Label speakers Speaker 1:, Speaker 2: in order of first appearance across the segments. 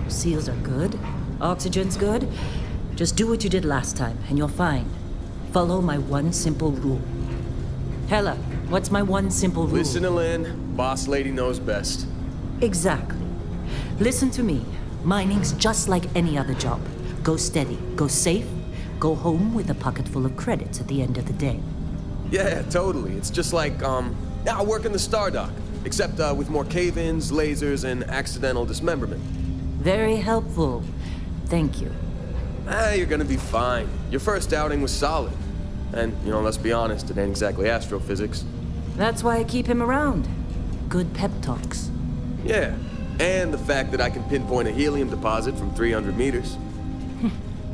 Speaker 1: Seals are good. Oxygen's good. Just do what you did last time, and you're fine. Follow my one simple rule. Hella, what's my one simple rule?
Speaker 2: Listen to Lynn. Boss lady knows best.
Speaker 1: Exactly. Listen to me. Mining's just like any other job. Go steady, go safe, go home with a pocket full of credits at the end of the day.
Speaker 2: Yeah, totally. It's just like, I work in the Star Dock. Except with more cave-ins, lasers, and accidental dismemberment.
Speaker 1: Very helpful. Thank you.
Speaker 2: You're gonna be fine. Your first outing was solid. And, let's be honest, it ain't exactly astrophysics.
Speaker 1: That's why I keep him around. Good pep talks.
Speaker 2: Yeah, and the fact that I can pinpoint a helium deposit from 300 meters.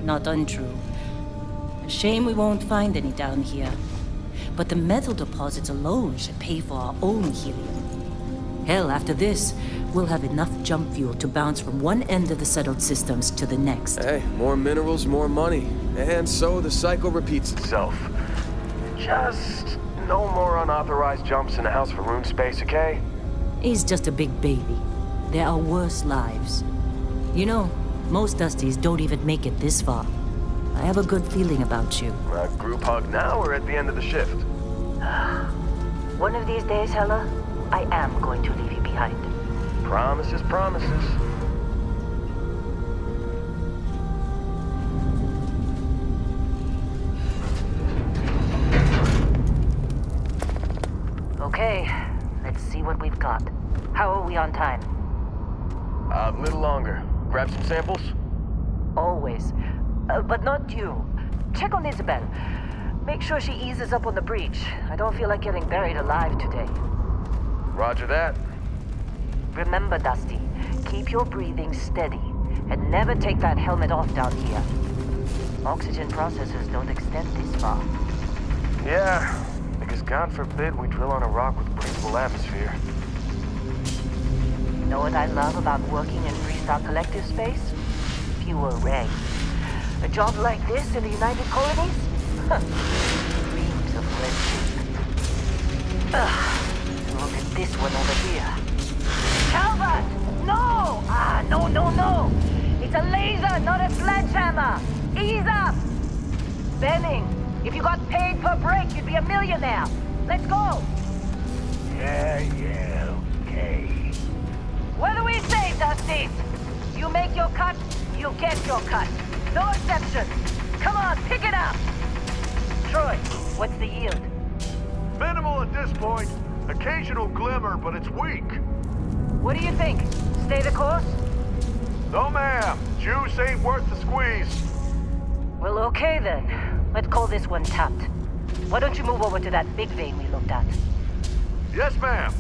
Speaker 1: Not untrue. A shame we won't find any down here. But the metal deposits alone should pay for our own helium. Hell, after this, we'll have enough jump fuel to bounce from one end of the settled systems to the next.
Speaker 2: Hey, more minerals, more money. And so the cycle repeats itself. Just no more unauthorized jumps in the house for room space, okay?
Speaker 1: He's just a big baby. There are worse lives. Most Dusties don't even make it this far. I have a good feeling about you.
Speaker 2: Group hug now or at the end of the shift?
Speaker 1: One of these days, Hella, I am going to leave you behind.
Speaker 2: Promises, promises.
Speaker 1: Okay, let's see what we've got. How are we on time?
Speaker 2: A little longer. Grab some samples?
Speaker 1: Always. But not you. Check on Isabel. Make sure she eases up on the breach. I don't feel like getting buried alive today.
Speaker 2: Roger that.
Speaker 1: Remember, Dusty, keep your breathing steady and never take that helmet off down here. Oxygen processors don't extend this far.
Speaker 2: Yeah, because God forbid we drill on a rock with breathable atmosphere.
Speaker 1: Know what I love about working in Freestar Collective space? Fewer regs. A job like this in the United Colonies? Dreams of red tape. Look at this one over here. Calvert! No! No! It's a laser, not a sledgehammer! Ease up! Benning, if you got paid per break, you'd be a millionaire. Let's go!
Speaker 3: Yeah, okay.
Speaker 1: What do we say, Dusty? You make your cut, you get your cut. No exceptions. Come on, pick it up. Troy, what's the yield?
Speaker 3: Minimal at this point. Occasional glimmer, but it's weak.
Speaker 1: What do you think? Stay the course?
Speaker 3: No, ma'am. Juice ain't worth the squeeze.
Speaker 1: Well, okay then. Let's call this one tapped. Why don't you move over to that big vein we looked at?
Speaker 3: Yes, ma'am.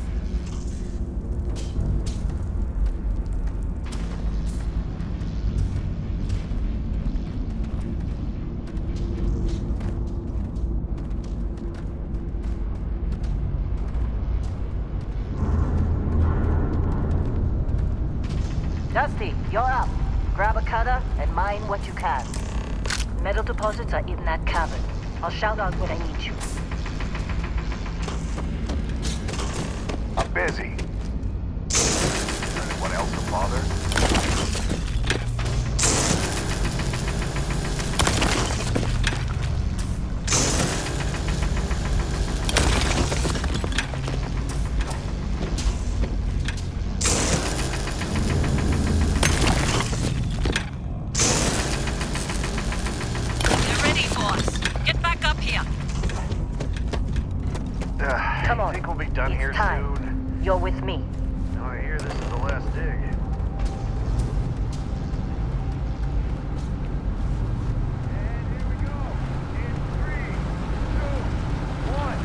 Speaker 1: Dusty, you're up. Grab a cutter and mine what you can. Metal deposits are in that cavern. I'll shout out when I need you.
Speaker 3: I'm busy. Anyone else a bother?
Speaker 1: Come on.
Speaker 3: Think we'll be done
Speaker 1: It's
Speaker 3: here
Speaker 1: time.
Speaker 3: soon.
Speaker 1: You're with me.
Speaker 3: Oh, I hear this is the last dig. And here we go. In 3, 2, 1.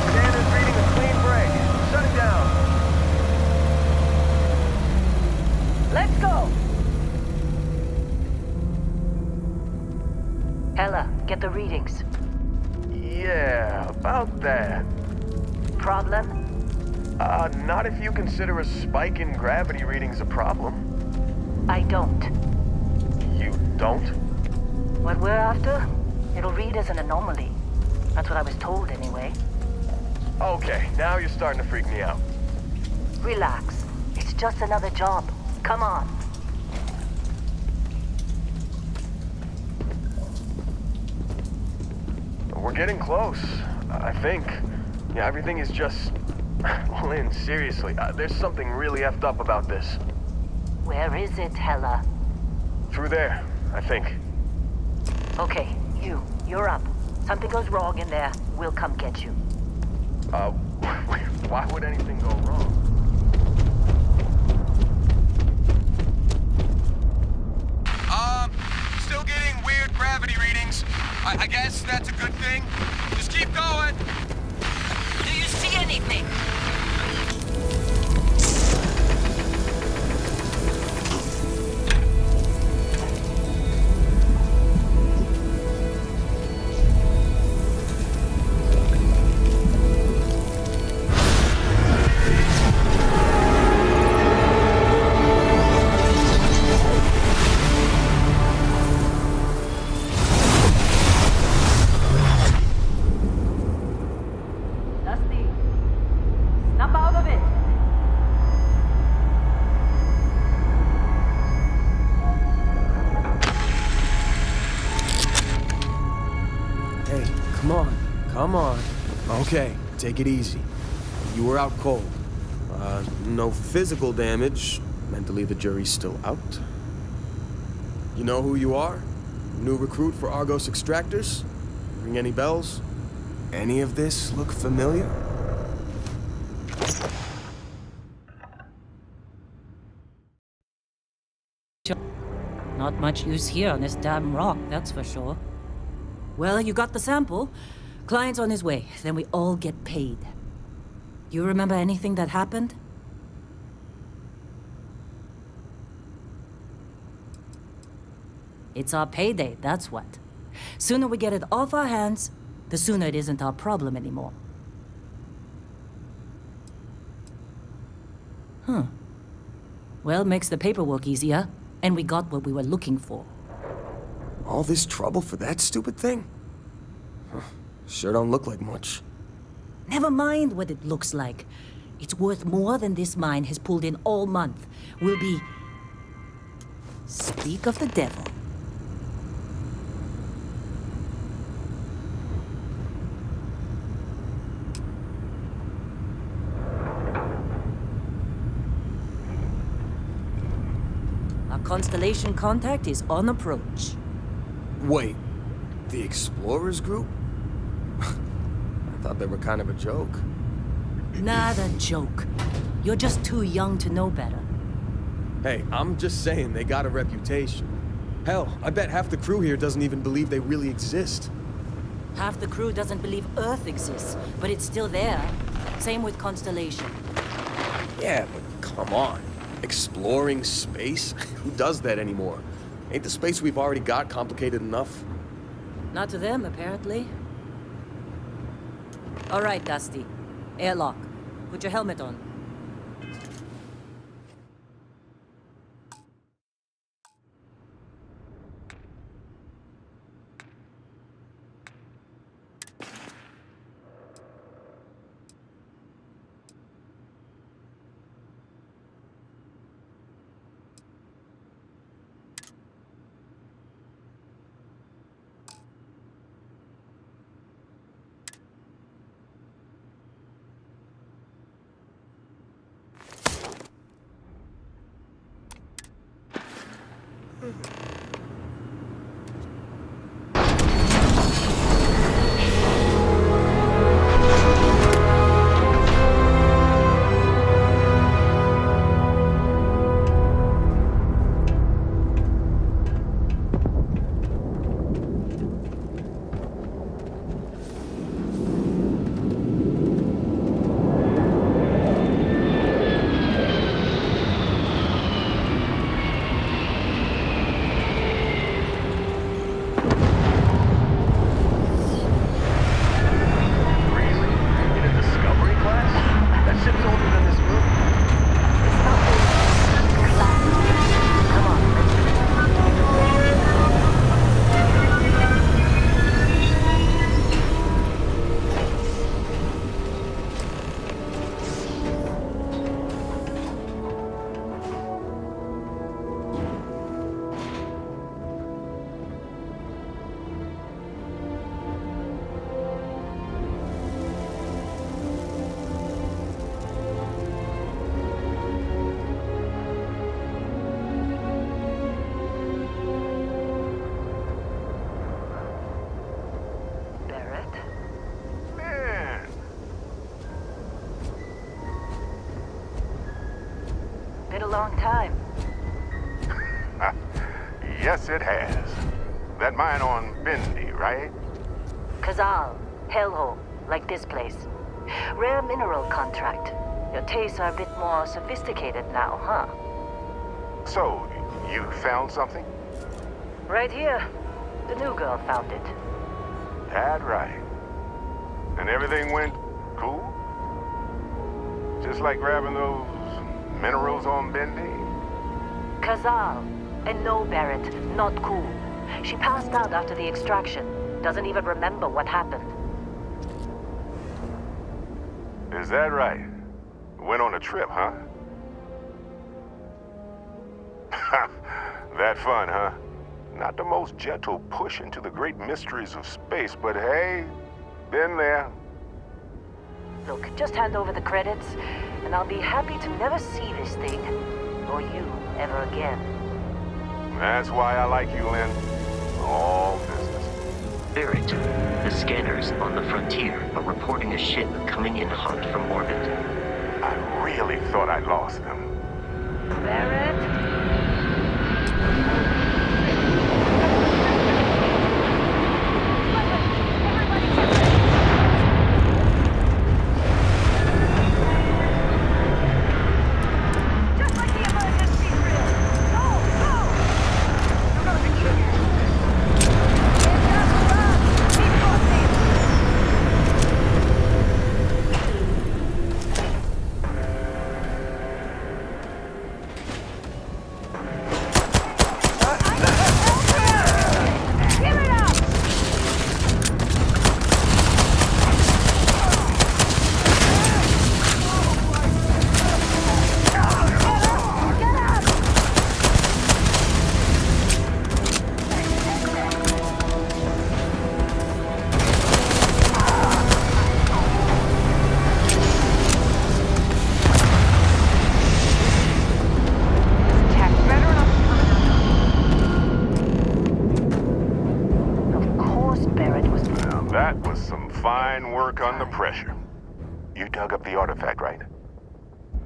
Speaker 2: Standard reading a clean break. Shutting down.
Speaker 1: Let's go! Hella, get the readings.
Speaker 2: Yeah, about that.
Speaker 1: Problem?
Speaker 2: Not if you consider a spike in gravity readings a problem.
Speaker 1: I don't.
Speaker 2: You don't?
Speaker 1: What we're after, it'll read as an anomaly. That's what I was told anyway.
Speaker 2: Okay, now you're starting to freak me out.
Speaker 1: Relax. It's just another job. Come on.
Speaker 2: We're getting close, I think. Yeah, everything is just... Lynn, seriously, there's something really effed up about this.
Speaker 1: Where is it, Hella?
Speaker 2: Through there, I think.
Speaker 1: Okay, you're up. Something goes wrong in there, we'll come get you.
Speaker 2: Why would anything go wrong?
Speaker 3: Still getting weird gravity readings. I guess that's a good thing. Just keep going.
Speaker 1: Do you see anything? Dusty, snap out of it.
Speaker 2: Hey, come on. Come on. Okay, take it easy. You were out cold. No physical damage. Mentally, the jury's still out. You know who you are? New recruit for Argos Extractors? Ring any bells? Any of this look familiar?
Speaker 4: Not much use here on this damn rock, that's for sure. Well, you got the sample. Client's on his way, then we all get paid. You remember anything that happened? It's our payday, that's what. Sooner we get it off our hands, the sooner it isn't our problem anymore. Well, makes the paperwork easier, and we got what we were looking for.
Speaker 2: All this trouble for that stupid thing? Sure don't look like much.
Speaker 4: Never mind what it looks like. It's worth more than this mine has pulled in all month. We'll be... Speak of the devil. Our Constellation contact is on approach.
Speaker 2: Wait, the Explorers group? I thought they were kind of a joke.
Speaker 4: Not a joke. You're just too young to know better.
Speaker 2: Hey, I'm just saying they got a reputation. Hell, I bet half the crew here doesn't even believe they really exist.
Speaker 4: Half the crew doesn't believe Earth exists, but it's still there. Same with Constellation.
Speaker 2: Yeah, but come on. Exploring space? Who does that anymore? Ain't the space we've already got complicated enough?
Speaker 4: Not to them, apparently. All right, Dusty. Airlock. Put your helmet on.
Speaker 1: long time.
Speaker 5: Yes, it has. That mine on Bendy, right?
Speaker 1: Kazal, hellhole, like this place. Rare mineral contract. Your tastes are a bit more sophisticated now, huh?
Speaker 5: So, you found something?
Speaker 1: Right here. The new girl found it.
Speaker 5: That right. And everything went cool? Just like grabbing those minerals on Bendy?
Speaker 1: Kazal. And no, Barrett, not cool. She passed out after the extraction. Doesn't even remember what happened.
Speaker 5: Is that right? Went on a trip, huh? That fun, huh? Not the most gentle push into the great mysteries of space, but hey, been there.
Speaker 1: Look, just hand over the credits, and I'll be happy to never see this thing, or you, ever again.
Speaker 5: That's why I like you, Lynn. All business.
Speaker 6: Barrett, the scanners on the frontier are reporting a ship coming in hot from orbit.
Speaker 5: I really thought I'd lost them.
Speaker 1: Barrett?
Speaker 5: Under pressure. You dug up the artifact, right?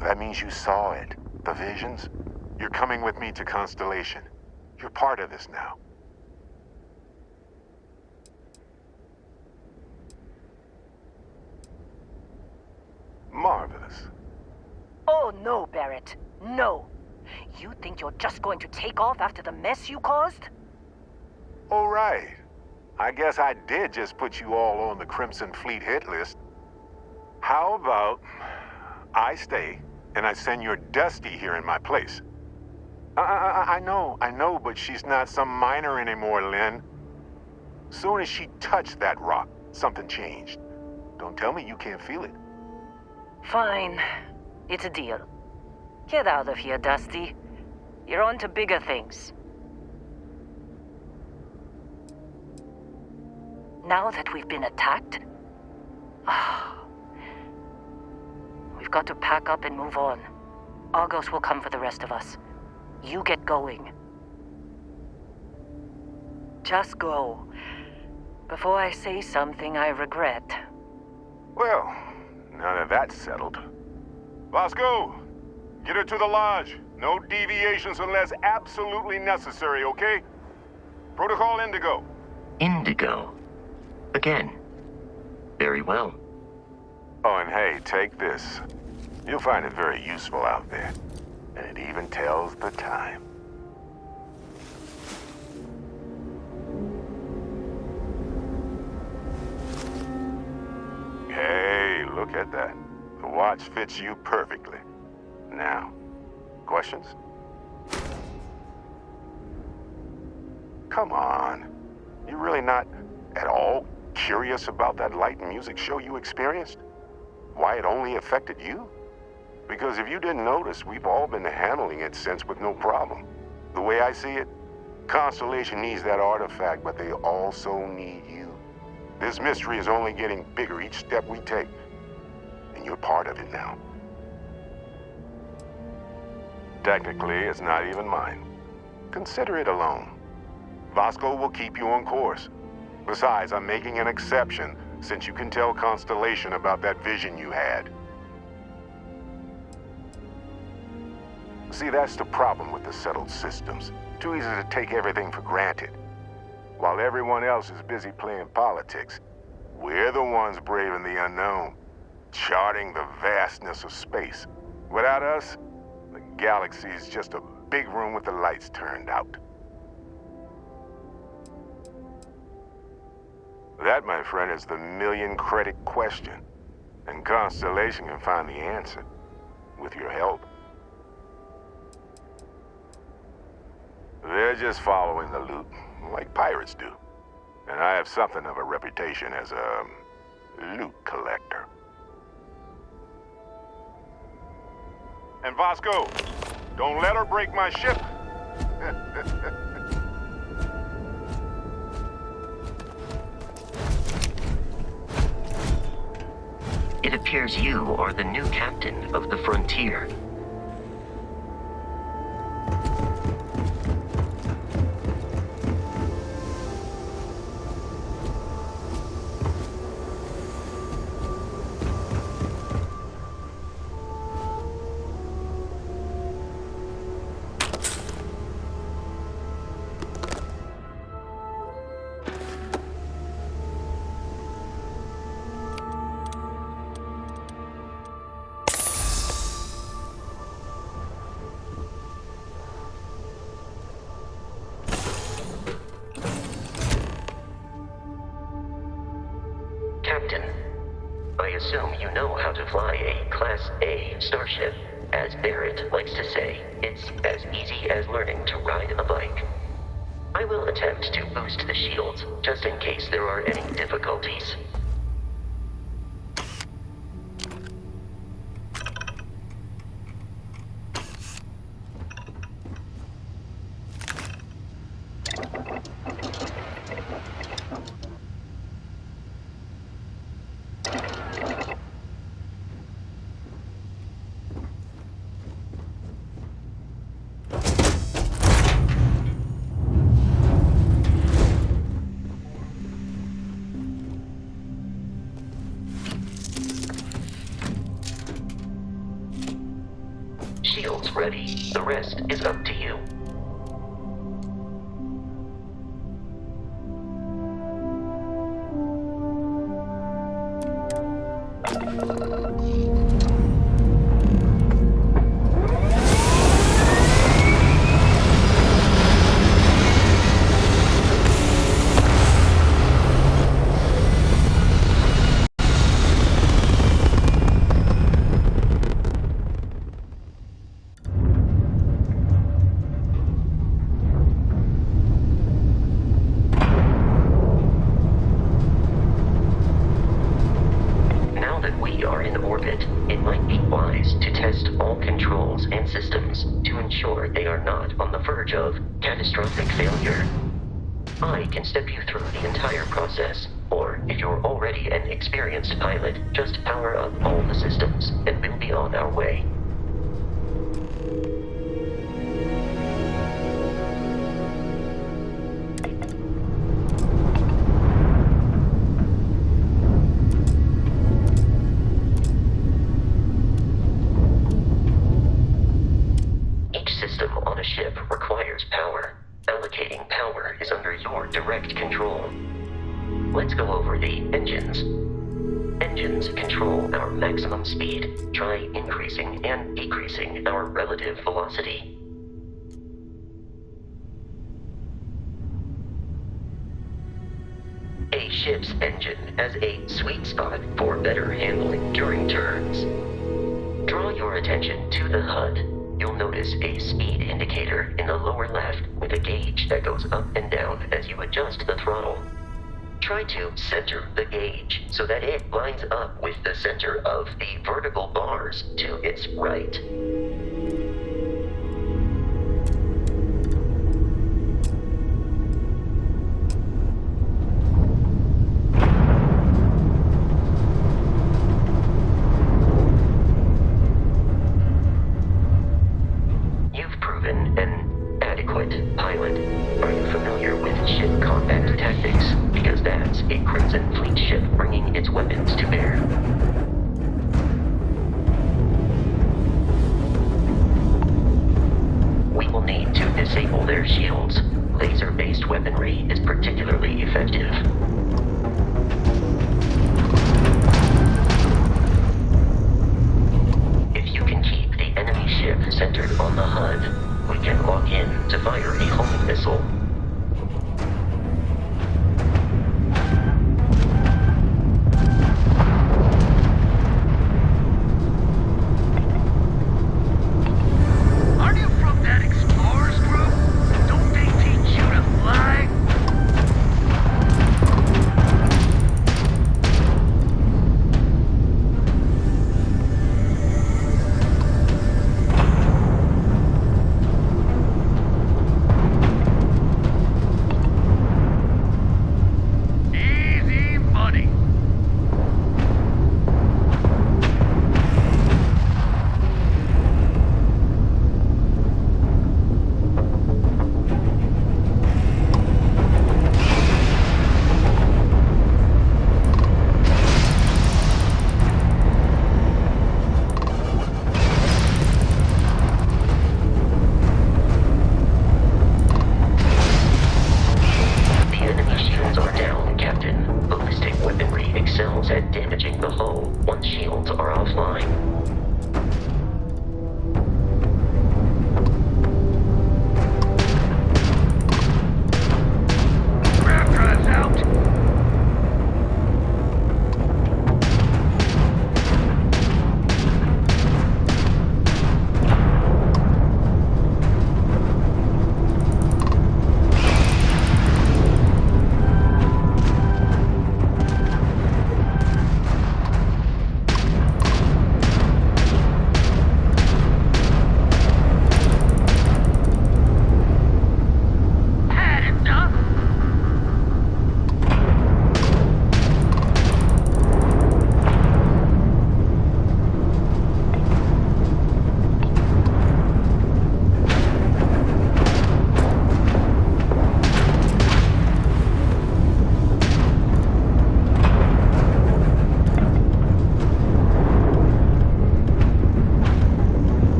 Speaker 5: That means you saw it. The visions? You're coming with me to Constellation. You're part of this now. Marvelous.
Speaker 1: Oh, no, Barrett. No. You think you're just going to take off after the mess you caused?
Speaker 5: All right. I guess I did just put you all on the Crimson Fleet hit list. How about I stay and I send your Dusty here in my place? I know, but she's not some miner anymore, Lynn. Soon as she touched that rock, something changed. Don't tell me you can't feel it.
Speaker 1: Fine. It's a deal. Get out of here, Dusty. You're on to bigger things. Now that we've been attacked, we've got to pack up and move on. Argos will come for the rest of us. You get going. Just go. Before I say something I regret.
Speaker 5: Well, now that that's settled. Bosco, get her to the lodge. No deviations unless absolutely necessary, okay? Protocol Indigo.
Speaker 6: Indigo? Again. Very well.
Speaker 5: Oh, and hey, take this. You'll find it very useful out there. And it even tells the time. Hey, look at that. The watch fits you perfectly. Now, questions? Come on. You really not at all curious about that light and music show you experienced? Why it only affected you? Because if you didn't notice, we've all been handling it since with no problem. The way I see it, Constellation needs that artifact, but they also need you. This mystery is only getting bigger each step we take. And you're part of it now. Technically, it's not even mine. Consider it alone. Vasco will keep you on course. Besides, I'm making an exception since you can tell Constellation about that vision you had. See, that's the problem with the settled systems. Too easy to take everything for granted. While everyone else is busy playing politics, we're the ones braving the unknown, charting the vastness of space. Without us, the galaxy is just a big room with the lights turned out. That, my friend, is the million-credit question. And Constellation can find the answer, with your help. They're just following the loot, like pirates do. And I have something of a reputation as a loot collector. And Vasco, don't let her break my ship.
Speaker 6: It appears you are the new captain of the Frontier. Captain, I assume you know how to fly a Class A starship. As Barrett likes to say, it's as easy as learning to ride a bike. I will attempt to boost the shields, just in case there are any difficulties. Shields ready. The rest is up to you. It might be wise to test all controls and systems to ensure they are not on the verge of catastrophic failure. I can step you through the entire process, or if you're already an experienced pilot, just power up all the systems and we'll be on our way. Requires power. Allocating power is under your direct control. Let's go over the engines. Engines control our maximum speed. Try increasing and decreasing our relative velocity. A ship's engine has a sweet spot for better handling during turns. Draw your attention to the HUD. You'll notice a speed indicator in the lower left with a gauge that goes up and down as you adjust the throttle. Try to center the gauge so that it lines up with the center of the vertical bars to its right. Pilot, are you familiar with ship combat tactics? Because that's a Crimson Fleet ship bringing its weapons to bear.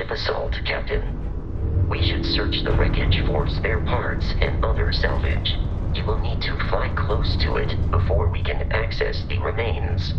Speaker 6: ship assault, Captain. We should search the wreckage for spare parts and other salvage. You will need to fly close to it before we can access the remains.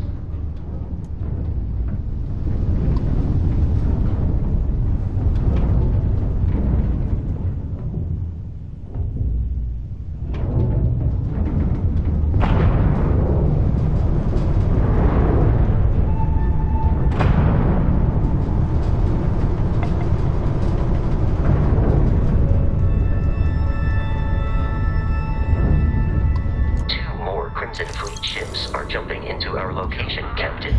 Speaker 6: Crimson Fleet ships are jumping into our location, Captain.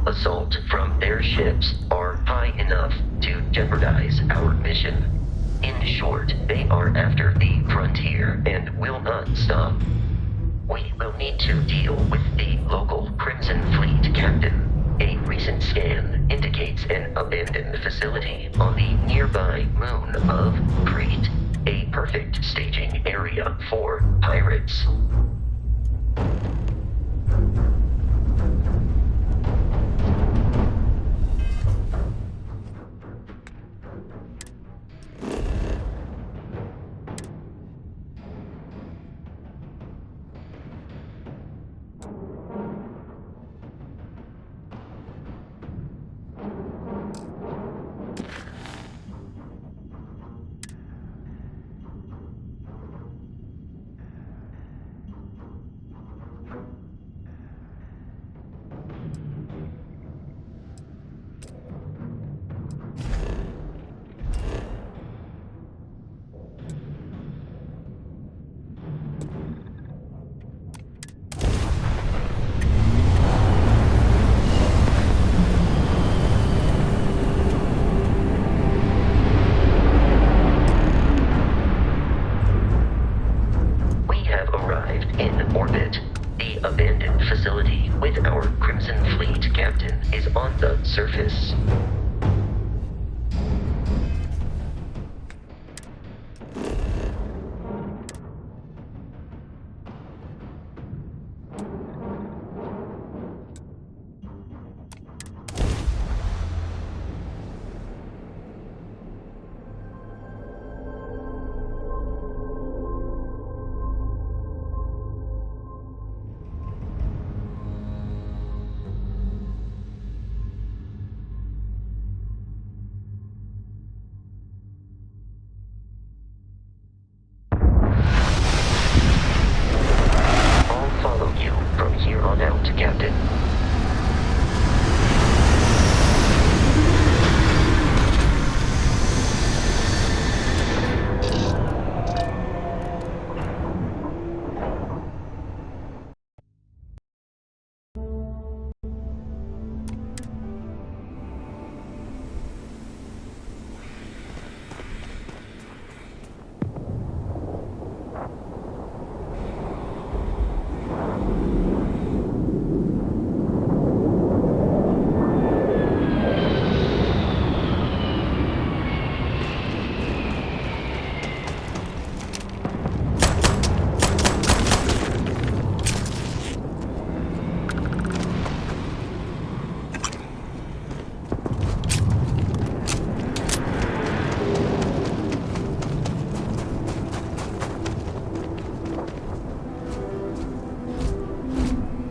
Speaker 6: Assault from their ships are high enough to jeopardize our mission. In short, they are after the frontier and will not stop. We will need to deal with the local Crimson Fleet captain. A recent scan indicates an abandoned facility on the nearby moon of Crete, a perfect staging area for pirates. Facility with our Crimson Fleet captain is on the surface.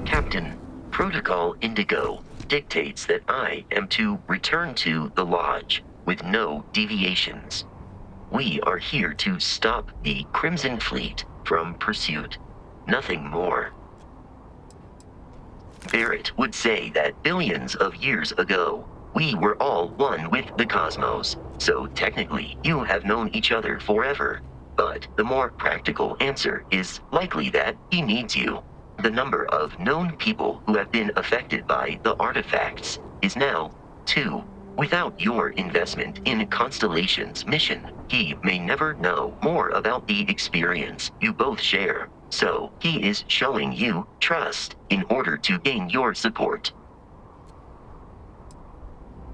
Speaker 6: Captain. Protocol Indigo dictates that I am to return to the Lodge with no deviations. We are here to stop the Crimson Fleet from pursuit. Nothing more. Barrett would say that billions of years ago, we were all one with the cosmos, so technically you have known each other forever. But the more practical answer is likely that he needs you. The number of known people who have been affected by the artifacts is now 2. Without your investment in Constellation's mission, he may never know more about the experience you both share. So he is showing you trust in order to gain your support.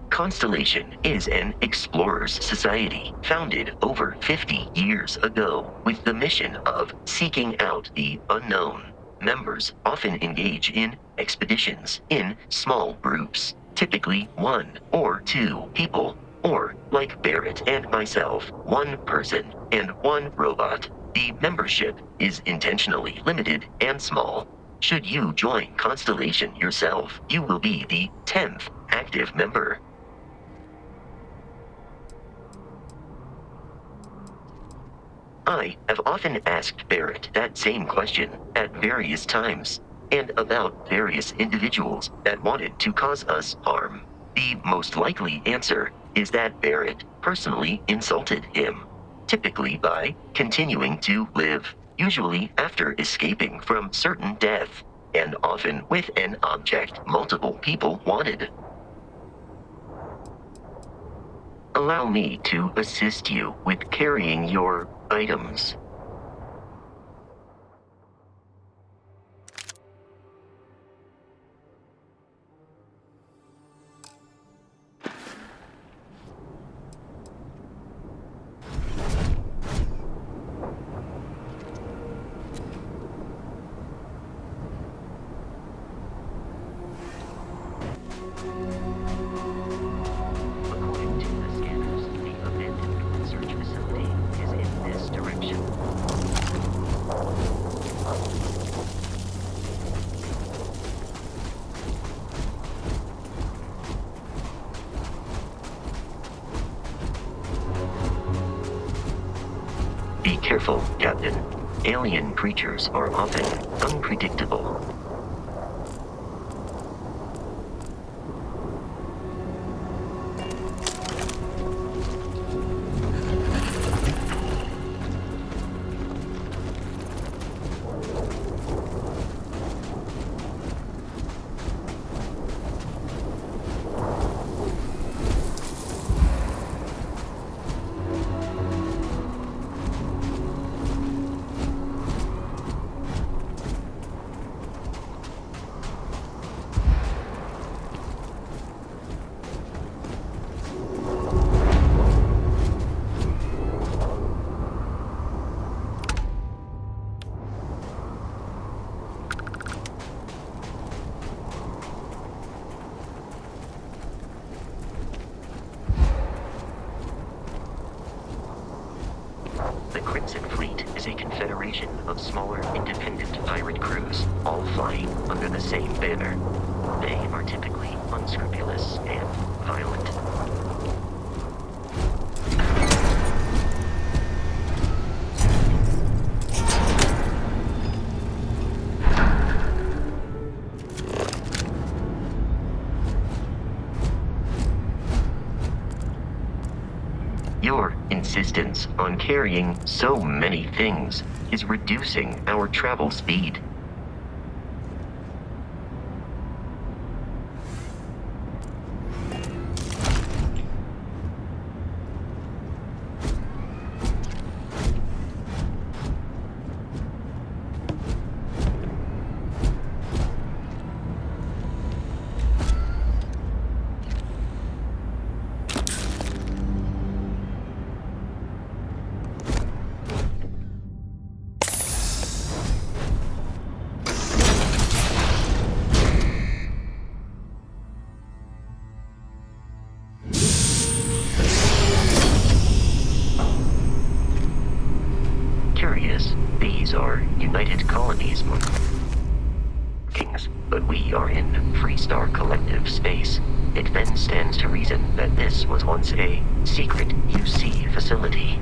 Speaker 6: Constellation is an explorers society founded over 50 years ago with the mission of seeking out the unknown. Members often engage in expeditions in small groups, typically 1 or 2 people, or like Barrett and myself, 1 person and 1 robot. The membership is intentionally limited and small. Should you join Constellation yourself, you will be the 10th active member. I have often asked Barrett that same question at various times, and about various individuals that wanted to cause us harm. The most likely answer is that Barrett personally insulted him, typically by continuing to live, usually after escaping from certain death, and often with an object multiple people wanted. Allow me to assist you with carrying your items. According to the scanners, the abandoned research facility is in this direction. Be careful, Captain. Alien creatures are often unpredictable. The Crimson Fleet is a confederation of smaller, independent pirate crews, all flying under the same banner. They are typically unscrupulous and violent. Your insistence on carrying so many things is reducing our travel speed. Curious, these are United Colonies markings, but we are in Freestar Collective space. It then stands to reason that this was once a secret UC facility.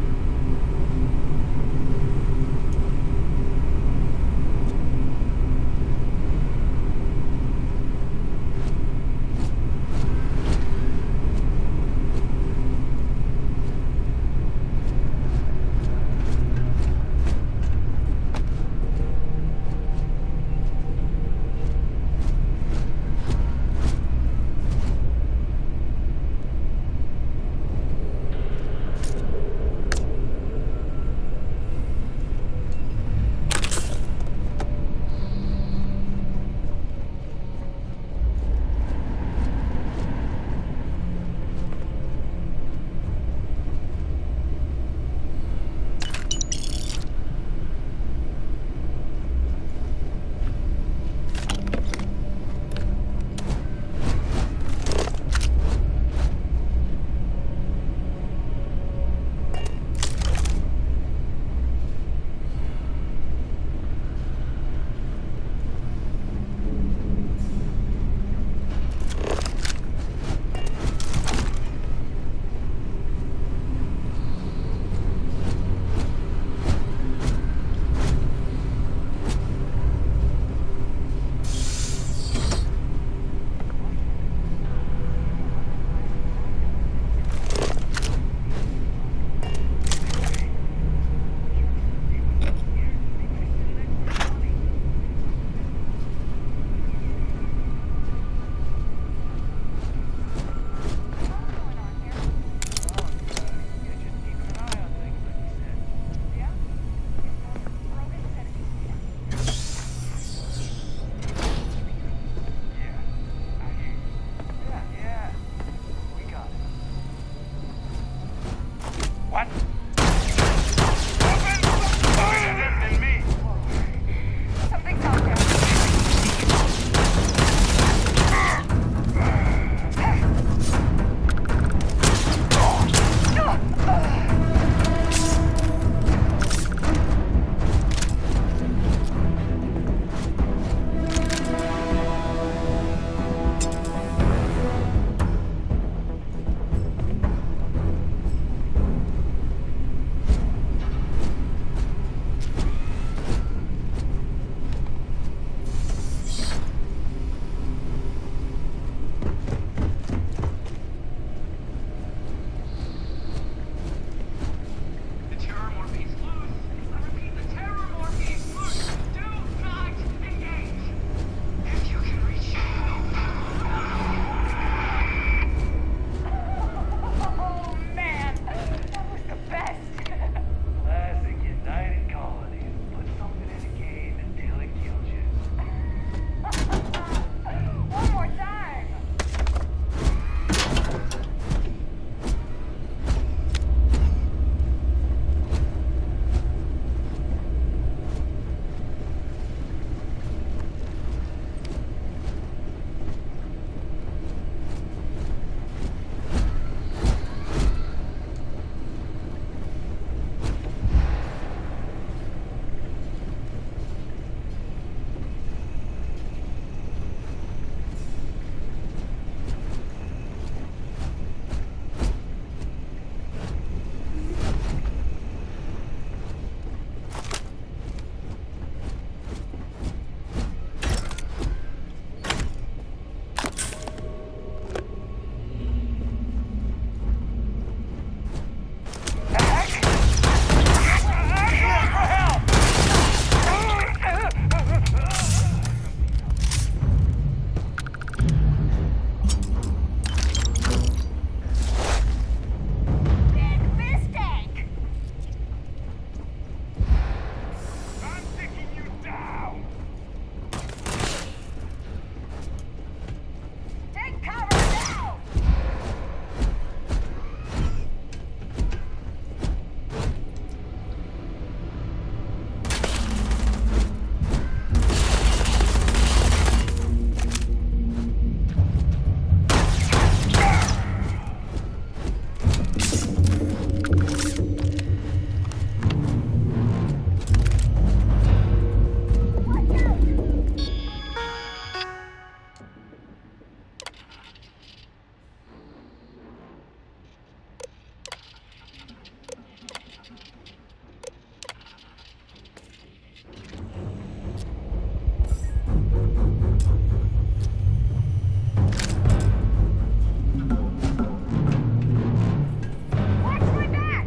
Speaker 3: Watch my back!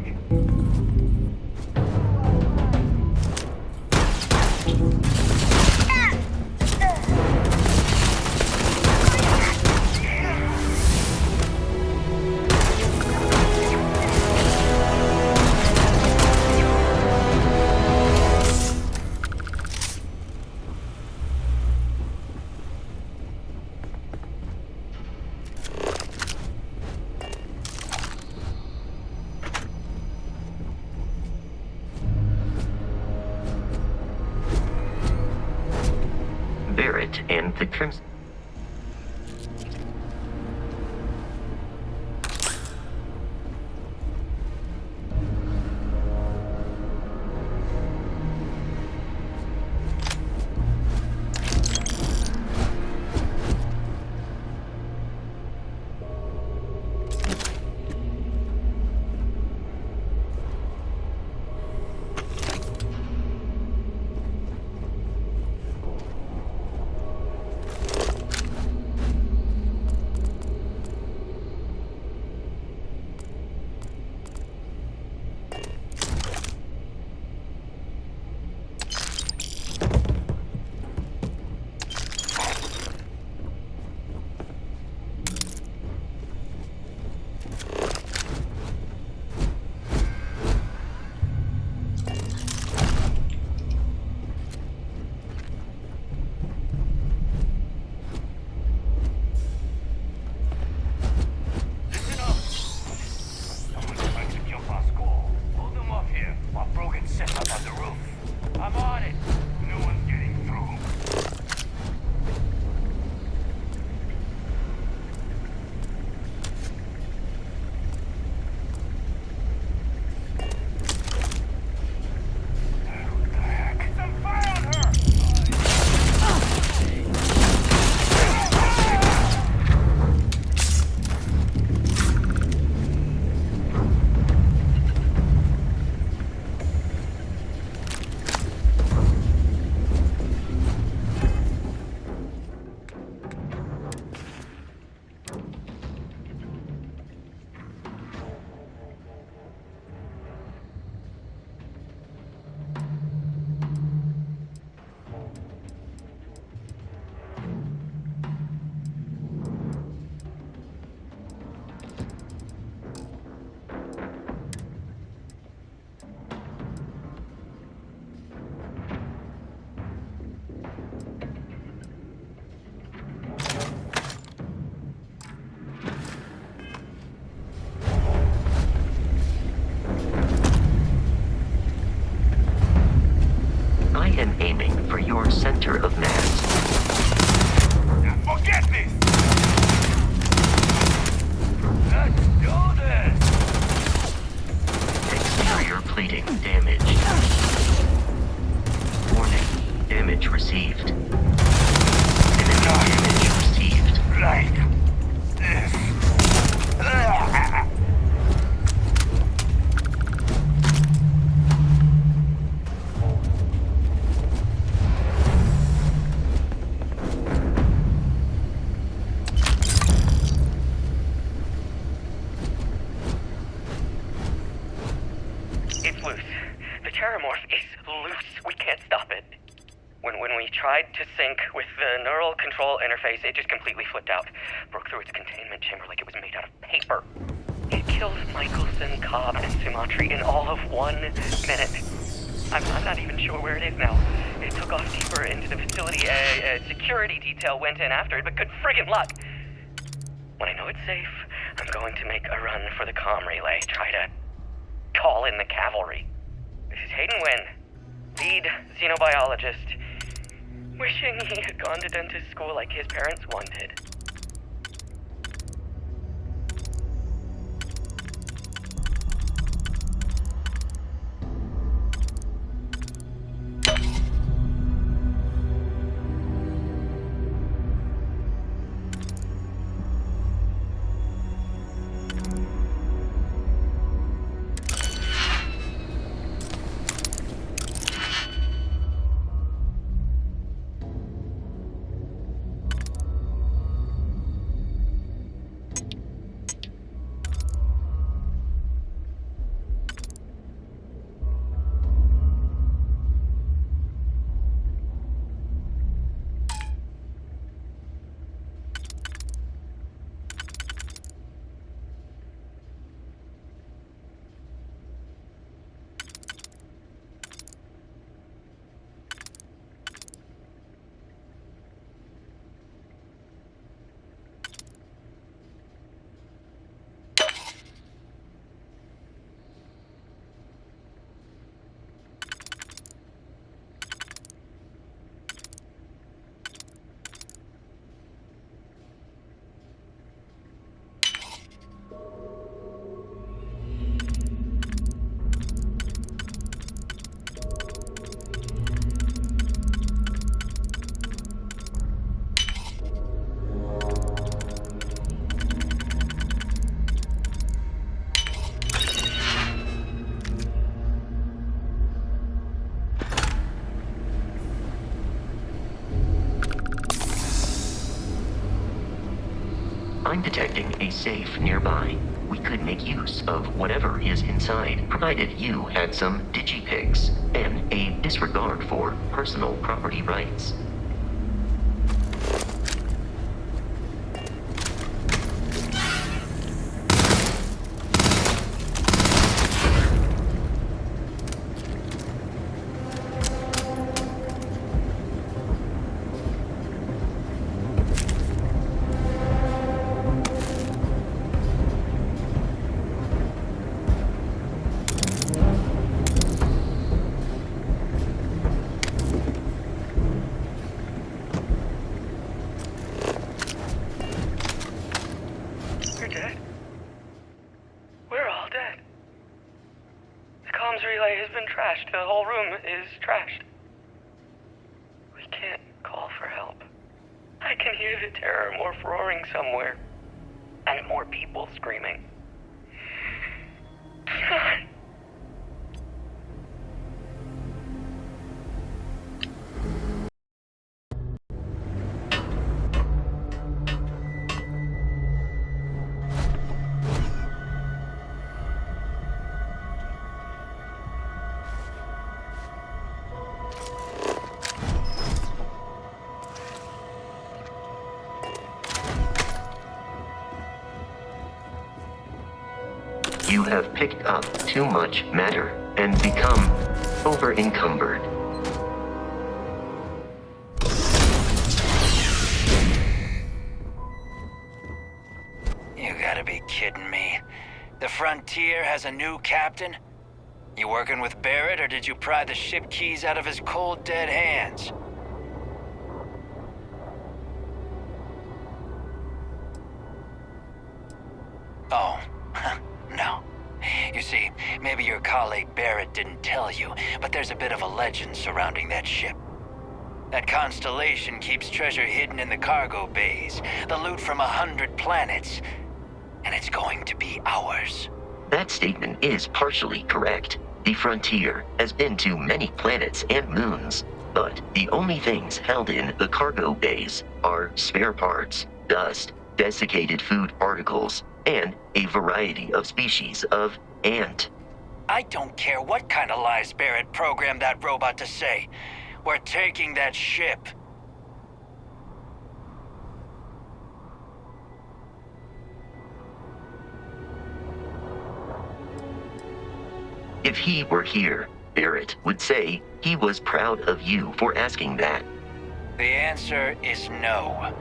Speaker 6: Barrett and the Crimson.
Speaker 3: Listen up! Someone's trying to jump our school. Hold them off here while Brogan sets up on the roof. I'm on it. No one's getting through. What the heck? Some fire on her!
Speaker 6: I am aiming for your center of mass.
Speaker 3: Forget this! Let's do this!
Speaker 6: Exterior plating damaged. Warning, damage received. Enemy damage received.
Speaker 3: Like this.
Speaker 7: It's loose. The Terramorph is loose. We can't stop it. When we tried to sync with the neural control interface, it just completely flipped out. Broke through its containment chamber like it was made out of paper. It killed Michelson, Cobb, and Sumatri in all of 1 minute. I'm not even sure where it is now. It took off deeper into the facility. A security detail went in after it, but good friggin' luck. When I know it's safe, I'm going to make a run for the comm relay. Try to call in the cavalry. This is Hayden Wynn, lead xenobiologist. Wishing he had gone to dentist school like his parents wanted.
Speaker 6: I'm detecting a safe nearby. We could make use of whatever is inside, provided you had some digipics and a disregard for personal property rights.
Speaker 7: You're dead? We're all dead. The comms relay has been trashed. The whole room is trashed. We can't call for help. I can hear the terror morph roaring somewhere. And more people screaming.
Speaker 6: You have picked up too much matter and become over-encumbered.
Speaker 8: You gotta be kidding me. The Frontier has a new captain? You working with Barrett, or did you pry the ship keys out of his cold, dead hands? Oh, no. You see, maybe your colleague Barrett didn't tell you, but there's a bit of a legend surrounding that ship. That constellation keeps treasure hidden in the cargo bays, the loot from 100 planets, and it's going to be ours.
Speaker 6: That statement is partially correct. The Frontier has been to many planets and moons, but the only things held in the cargo bays are spare parts, dust, desiccated food particles, and a variety of species of ant.
Speaker 8: I don't care what kind of lies Barrett programmed that robot to say. We're taking that ship.
Speaker 6: If he were here, Barrett would say he was proud of you for asking that.
Speaker 8: The answer is no.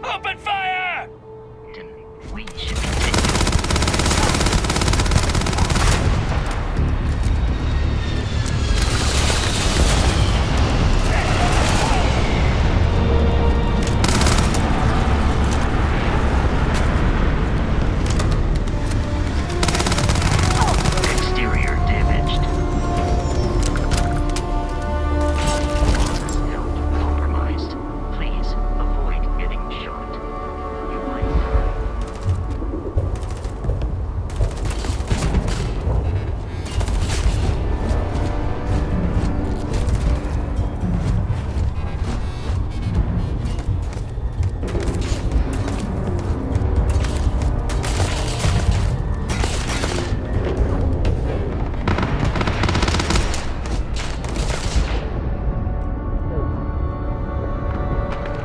Speaker 8: Open fire!
Speaker 6: We should continue. Exterior damaged. Health compromised. Please avoid getting shot. You might die.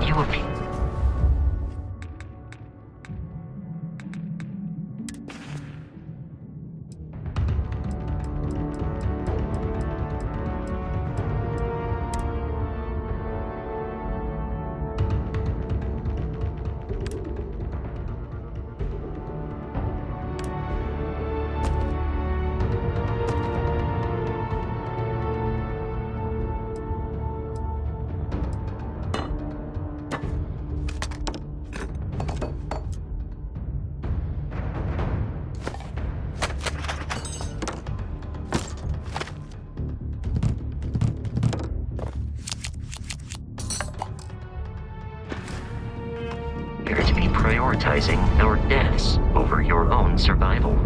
Speaker 6: You appear. Appear to be prioritizing our deaths over your own survival.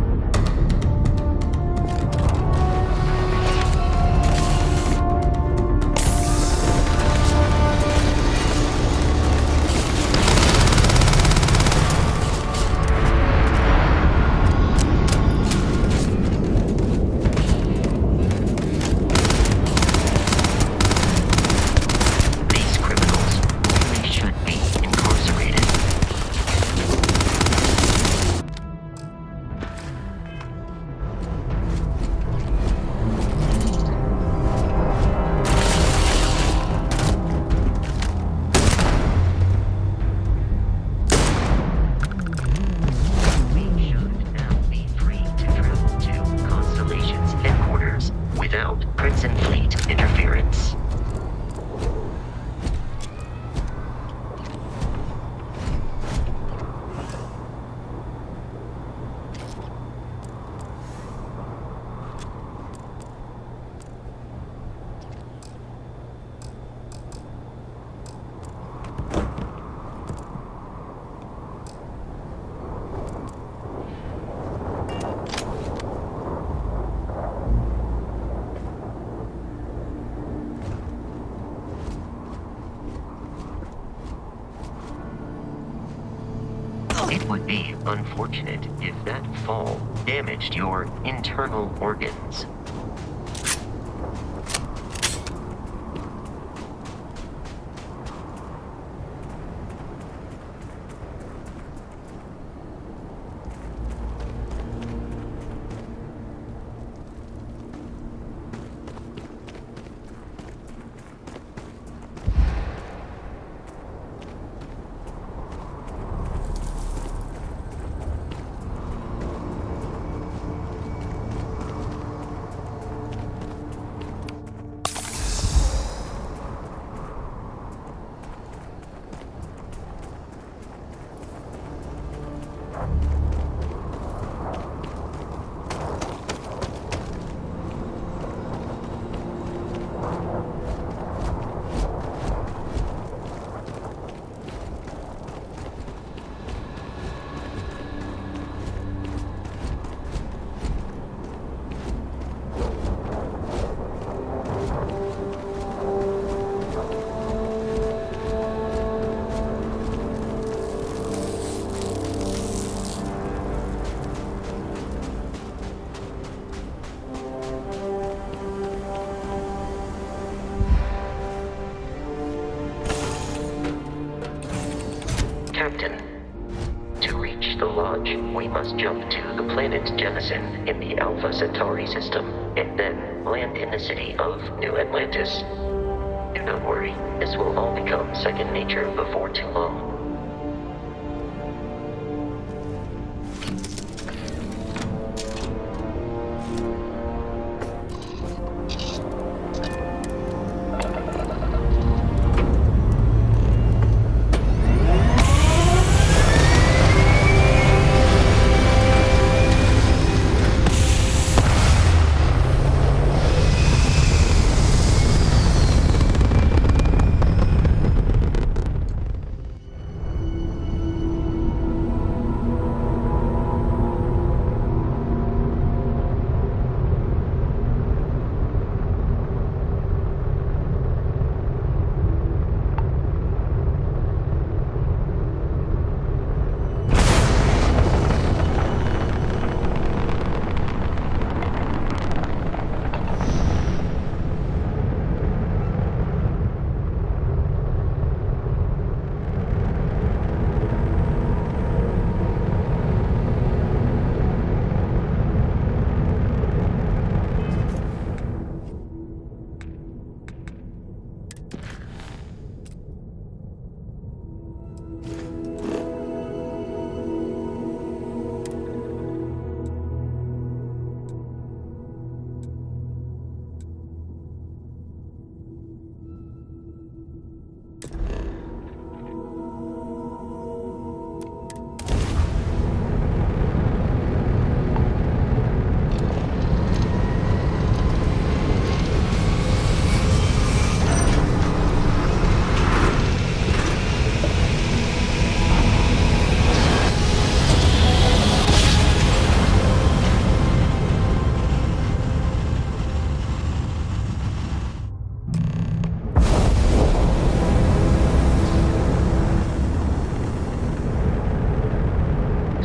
Speaker 6: It would be unfortunate if that fall damaged your internal organs. Captain, to reach the lodge, we must jump to the planet Jemison in the Alpha Centauri system, and then land in the city of New Atlantis. Do not worry, this will all become second nature before too long.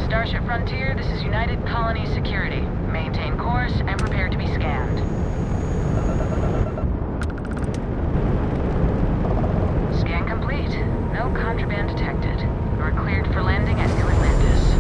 Speaker 1: Starship Frontier, this is United Colony Security. Maintain course and prepare to be scanned. Scan complete. No contraband detected. You are cleared for landing at New Atlantis.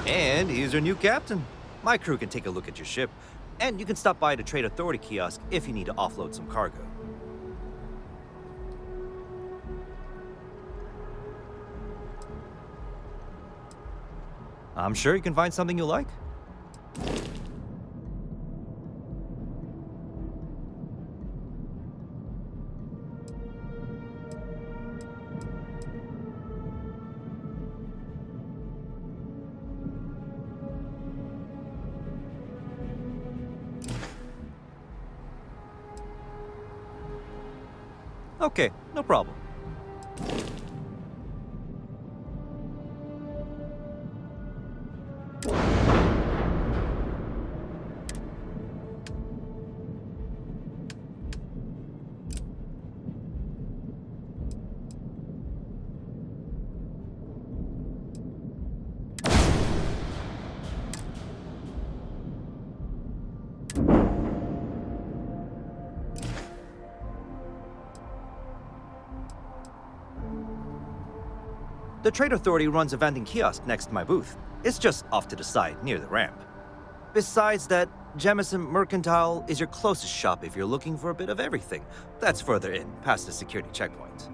Speaker 9: And he's your new captain. My crew can take a look at your ship, and you can stop by the Trade Authority kiosk if you need to offload some cargo. I'm sure you can find something you like. Okay, no problem. The Trade Authority runs a vending kiosk next to my booth. It's just off to the side, near the ramp. Besides that, Jemison Mercantile is your closest shop if you're looking for a bit of everything. That's further in, past the security checkpoint.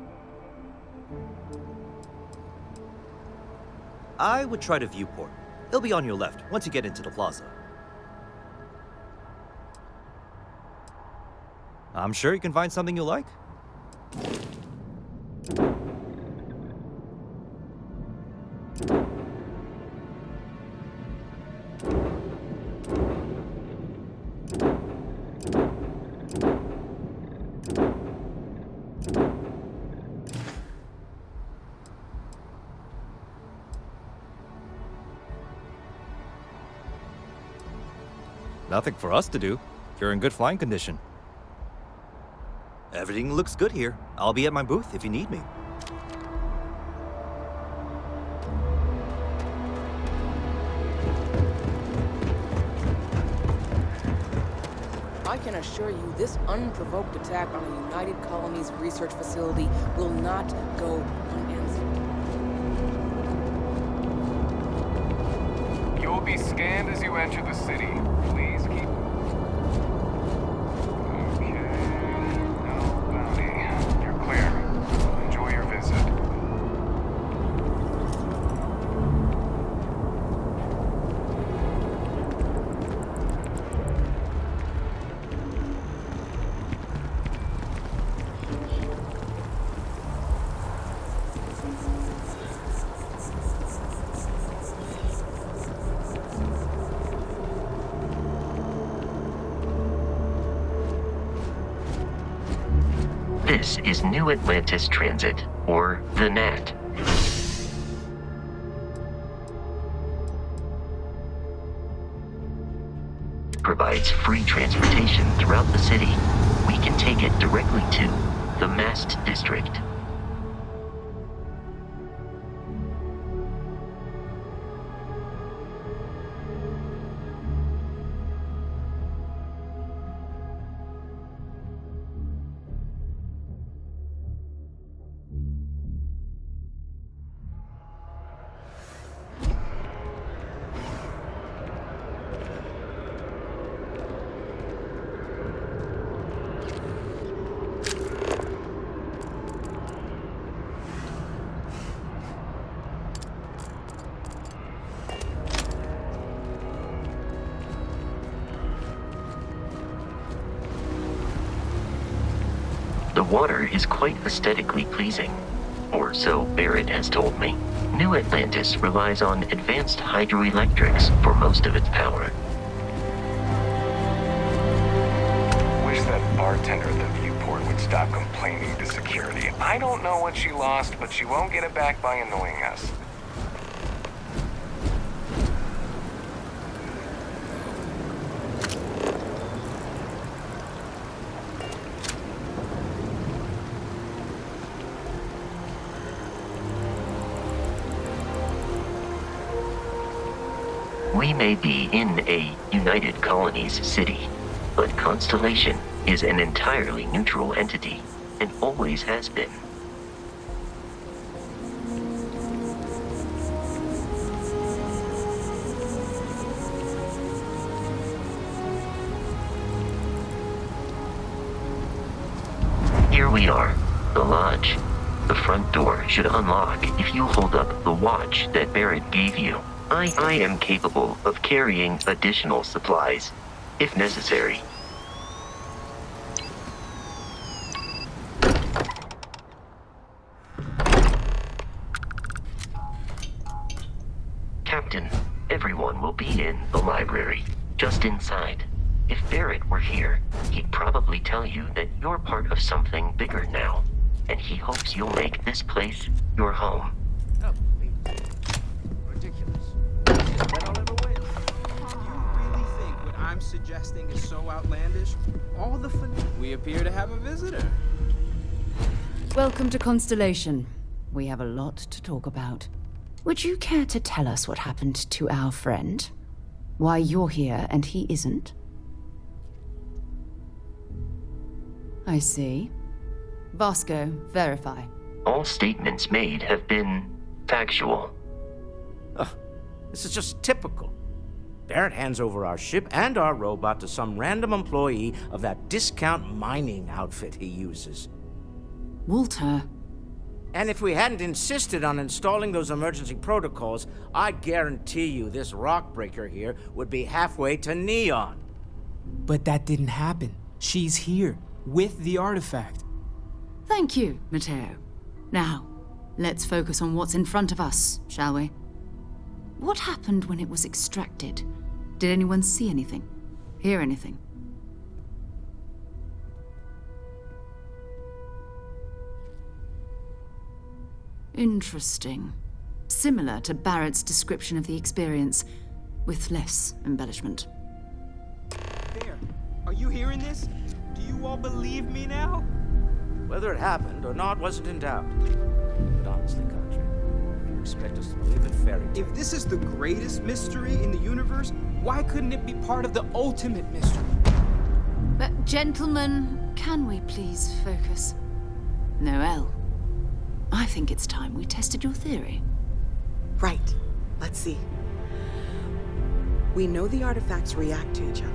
Speaker 9: I would try the viewport. It'll be on your left, once you get into the plaza. I'm sure you can find something you like. Nothing for us to do. You're in good flying condition. Everything looks good here. I'll be at my booth if you need me.
Speaker 10: I can assure you this unprovoked attack on a United Colonies research facility will not go unanswered.
Speaker 11: You'll be scanned as you enter the city. Please keep... Okay... No bounty. You're clear. Enjoy your visit.
Speaker 6: This is New Atlantis Transit, or the NAT. Provides free transportation throughout the city. We can take it directly to the Mast District. The water is quite aesthetically pleasing, or so Barrett has told me. New Atlantis relies on advanced hydroelectrics for most of its power.
Speaker 11: Wish that bartender at the viewport would stop complaining to security. I don't know what she lost, but she won't get it back by annoying us.
Speaker 6: We may be in a United Colonies city, but Constellation is an entirely neutral entity, and always has been. Here we are, the lodge. The front door should unlock if you hold up the watch that Barrett gave you. I am capable of carrying additional supplies, if necessary. Captain, everyone will be in the library, just inside. If Barrett were here, he'd probably tell you that you're part of something bigger now, and he hopes you'll make this place your home.
Speaker 12: Ridiculous. Bet I'll ever win. You really think what I'm suggesting is so outlandish? All the fun. We appear to have a visitor.
Speaker 4: Welcome to Constellation. We have a lot to talk about. Would you care to tell us what happened to our friend? Why you're here and he isn't? I see. Vasco, verify.
Speaker 6: All statements made have been factual.
Speaker 13: This is just typical. Barrett hands over our ship and our robot to some random employee of that discount mining outfit he uses.
Speaker 4: Walter.
Speaker 13: And if we hadn't insisted on installing those emergency protocols, I guarantee you this rock breaker here would be halfway to Neon.
Speaker 12: But that didn't happen. She's here, with the artifact.
Speaker 4: Thank you, Matteo. Now, let's focus on what's in front of us, shall we? What happened when it was extracted? Did anyone see anything? Hear anything? Interesting. Similar to Barrett's description of the experience, with less embellishment.
Speaker 12: There. Are you hearing this? Do you all believe me now?
Speaker 13: Whether it happened or not wasn't in doubt. But honestly, Country, if you expect us to believe in fairy tales...
Speaker 12: If this is the greatest mystery in the universe, why couldn't it be part of the ultimate mystery?
Speaker 4: But gentlemen, can we please focus? Noel, I think it's time we tested your theory.
Speaker 14: Right. Let's see. We know the artifacts react to each other.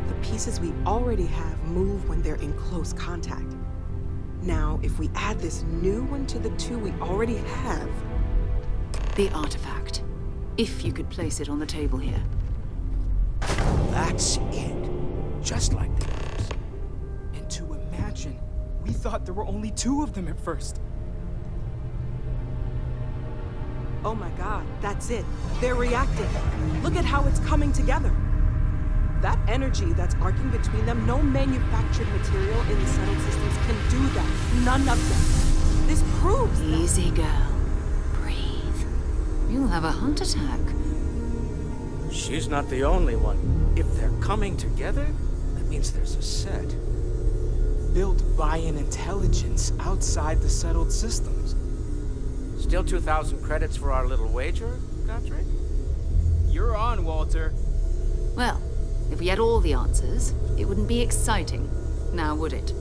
Speaker 14: The pieces we already have move when they're in close contact. Now, if we add this new one to the two we already have...
Speaker 4: The artifact. If you could place it on the table here.
Speaker 13: That's it. Just like the others.
Speaker 12: And to imagine, we thought there were only two of them at first.
Speaker 14: Oh my god, that's it. They're reacting. Look at how it's coming together. That energy that's arcing between them, no manufactured material in the settled systems can do that. None of them. This proves that.
Speaker 4: Easy, girl. Breathe. You'll have a heart attack.
Speaker 13: She's not the only one. If they're coming together, that means there's a set.
Speaker 12: Built by an intelligence outside the settled systems.
Speaker 13: Still 2,000 credits for our little wager, Godfrey?
Speaker 12: You're on, Walter.
Speaker 4: Well, if we had all the answers, it wouldn't be exciting. Now, would it?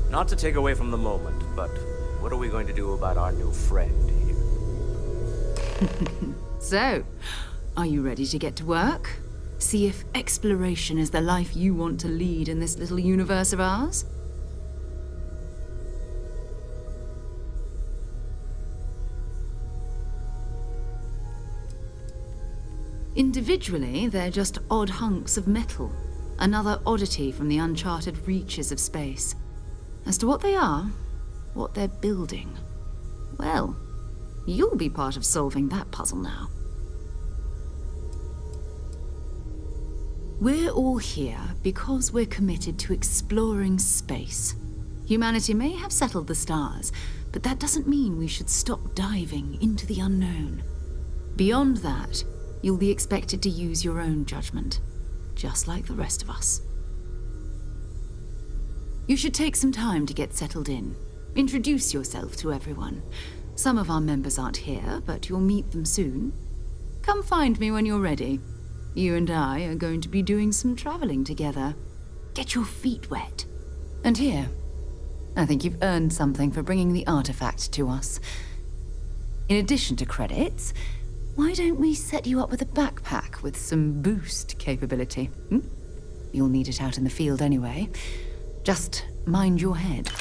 Speaker 13: Not to take away from the moment, but what are we going to do about our new friend here?
Speaker 4: So, are you ready to get to work? See if exploration is the life you want to lead in this little universe of ours? Individually, they're just odd hunks of metal. Another oddity from the uncharted reaches of space. As to what they are, what they're building, well, you'll be part of solving that puzzle now. We're all here because we're committed to exploring space. Humanity may have settled the stars, but that doesn't mean we should stop diving into the unknown. Beyond that, you'll be expected to use your own judgment, just like the rest of us. You should take some time to get settled in. Introduce yourself to everyone. Some of our members aren't here, but you'll meet them soon. Come find me when you're ready. You and I are going to be doing some traveling together. Get your feet wet. And here, I think you've earned something for bringing the artifact to us. In addition to credits, why don't we set you up with a backpack with some boost capability? You'll need it out in the field anyway. Just mind your head.